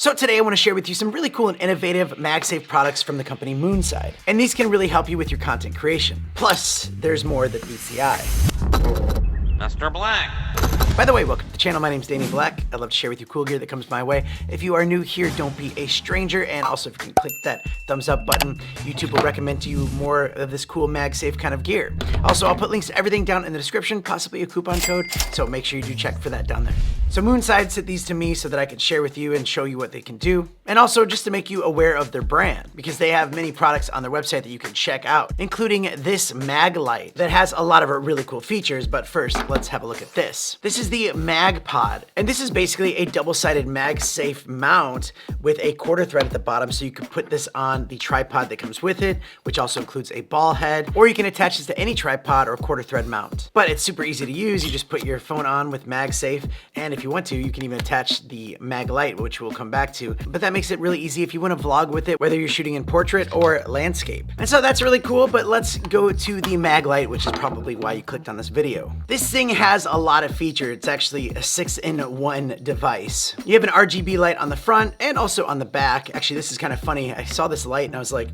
So today I want to share with you some really cool and innovative MagSafe products from the company Moonside. And these can really help you with your content creation. Plus, there's more that meets the eye. Mr. Black. By the way, welcome to the channel. My name is Danny Black. I'd love to share with you cool gear that comes my way. If you are new here, don't be a stranger. And also, if you can click that thumbs up button, YouTube will recommend to you more of this cool MagSafe kind of gear. Also, I'll put links to everything down in the description, possibly a coupon code. So make sure you do check for that down there. So Moonside sent these to me so that I can share with you and show you what they can do. And also just to make you aware of their brand, because they have many products on their website that you can check out, including this MagLight that has a lot of really cool features. But first, let's have a look at this. This is the Magpod, and this is basically a double-sided MagSafe mount with a quarter thread at the bottom, so you can put this on the tripod that comes with it, which also includes a ball head, or you can attach this to any tripod or quarter thread mount. But it's super easy to use. You just put your phone on with MagSafe, and if you want to, you can even attach the MagLight, which we'll come back to. But that makes it really easy if you want to vlog with it, whether you're shooting in portrait or landscape. And so that's really cool, but let's go to the MagLight, which is probably why you clicked on this video. This thing has a lot of features. It's actually a 6-in-1 device. You have an RGB light on the front and also on the back. Actually, this is kind of funny. I saw this light and I was like,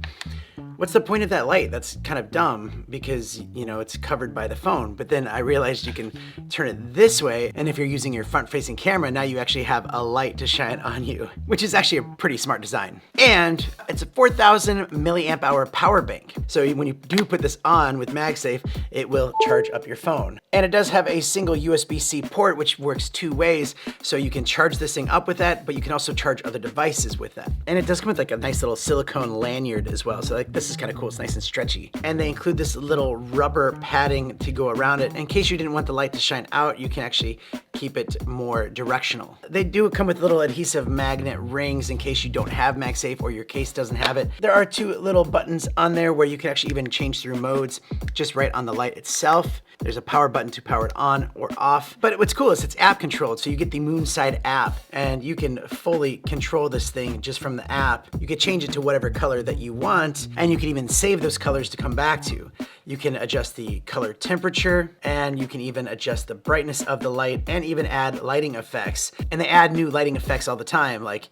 what's the point of that light? That's kind of dumb because, you know, it's covered by the phone. But then I realized you can turn it this way, and if you're using your front-facing camera, now you actually have a light to shine on you, which is actually a pretty smart design. And it's a 4,000 milliamp hour power bank. So when you do put this on with MagSafe, it will charge up your phone. And it does have a single USB-C port, which works two ways. So you can charge this thing up with that, but you can also charge other devices with that. And it does come with like a nice little silicone lanyard as well. So like this is kind of cool. It's nice and stretchy. And they include this little rubber padding to go around it. In case you didn't want the light to shine out, you can actually keep it more directional. They do come with little adhesive magnet rings in case you don't have MagSafe or your case doesn't have it. There are two little buttons on there where you can actually even change through modes just right on the light itself. There's a power button to power it on or off. But what's cool is it's app controlled. So you get the Moonside app and you can fully control this thing just from the app. You can change it to whatever color that you want, and you can even save those colors to come back to. You can adjust the color temperature, and you can even adjust the brightness of the light and even add lighting effects. And they add new lighting effects all the time, like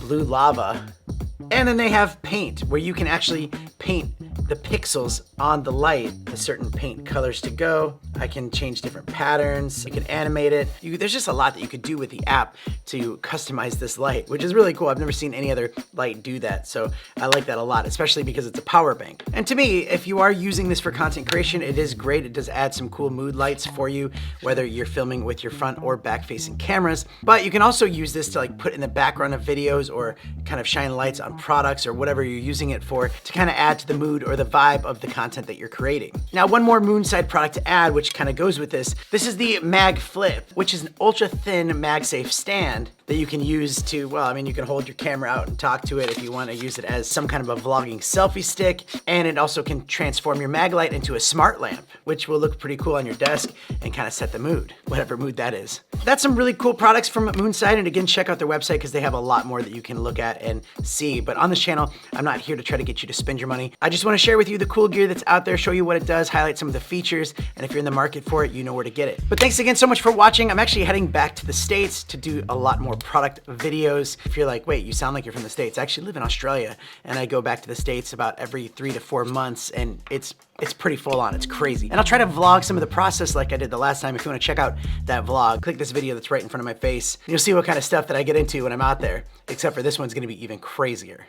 blue lava. And then they have paint, where you can actually paint the pixels on the light, the certain paint colors to go. I can change different patterns. You can animate it. There's just a lot that you could do with the app to customize this light, which is really cool. I've never seen any other light do that. So I like that a lot, especially because it's a power bank. And to me, if you are using this for content creation, it is great. It does add some cool mood lights for you, whether you're filming with your front or back facing cameras. But you can also use this to like put in the background of videos or kind of shine lights on products or whatever you're using it for to kind of add to the mood or the vibe of the content that you're creating. Now, one more Moonside product to add, which kind of goes with this. This is the MagFlip, which is an ultra thin MagSafe stand that you can use to, well, I mean, you can hold your camera out and talk to it if you want to use it as some kind of a vlogging selfie stick. And it also can transform your MagLight into a smart lamp, which will look pretty cool on your desk and kind of set the mood, whatever mood that is. That's some really cool products from Moonside. And again, check out their website because they have a lot more that you can look at and see. But on this channel, I'm not here to try to get you to spend your money. I just want to share with you the cool gear that's out there, show you what it does, highlight some of the features. And if you're in the market for it, you know where to get it. But thanks again so much for watching. I'm actually heading back to the States to do a lot more product videos. If you're like, wait, you sound like you're from the States. I actually live in Australia and I go back to the States about every 3 to 4 months, and it's pretty full on. It's crazy. And I'll try to vlog some of the process like I did the last time. If you want to check out that vlog, click this video that's right in front of my face. You'll see what kind of stuff that I get into when I'm out there, except for this one's going to be even crazier.